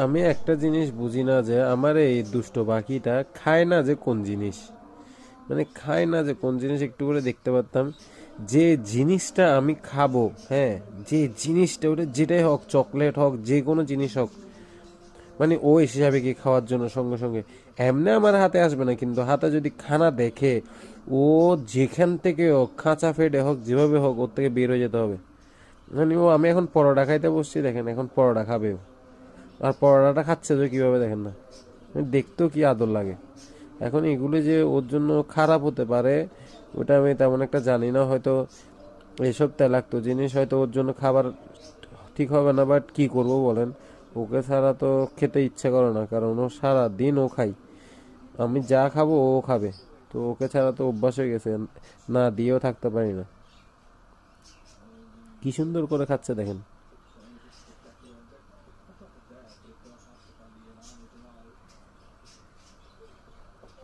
আমি একটা জিনিস বুঝি না যে আমার এই দুষ্ট পাখিটা খায় না যে কোন জিনিস, মানে খায় না যে কোন জিনিস একটু করে দেখতে পারতাম। যে জিনিসটা আমি খাবো, হ্যাঁ, যে জিনিসটা ওটা যেটাই হোক, চকলেট হোক, যে কোনো জিনিস হোক, মানে ও এসে যাবে কি খাওয়ার জন্য সঙ্গে সঙ্গে। এমনি আমার হাতে আসবে না, কিন্তু হাতে যদি খানা দেখে, ও যেখান থেকে হোক, খাঁচা ফেটে হোক, যেভাবে হোক, ওর থেকে বের হয়ে যেতে হবে। মানে ও, আমি এখন পরোটা খাইতে বসছি, দেখেন এখন পরোটা খাবে ও। আর পরোটাটা খাচ্ছে তো কিভাবে দেখেন না, মানে দেখতেও কি আদর লাগে। এখন এগুলো যে ওর জন্য খারাপ হতে পারে, ওটা আমি তেমন একটা জানি না। হয়তো এসব তেলাক্ত জিনিস হয়তো ওর জন্য খাবার ঠিক হবে না, বাট কি করব বলেন। ওকে ছাড়া তো খেতে ইচ্ছে করে না, কারণ ও সারা দিন ও খাই, আমি যা খাবো ও খাবে। তো ওকে ছাড়া তো অভ্যাস হয়ে গেছে, না দিয়েও থাকতে পারি না। কি সুন্দর করে খাচ্ছে দেখেন।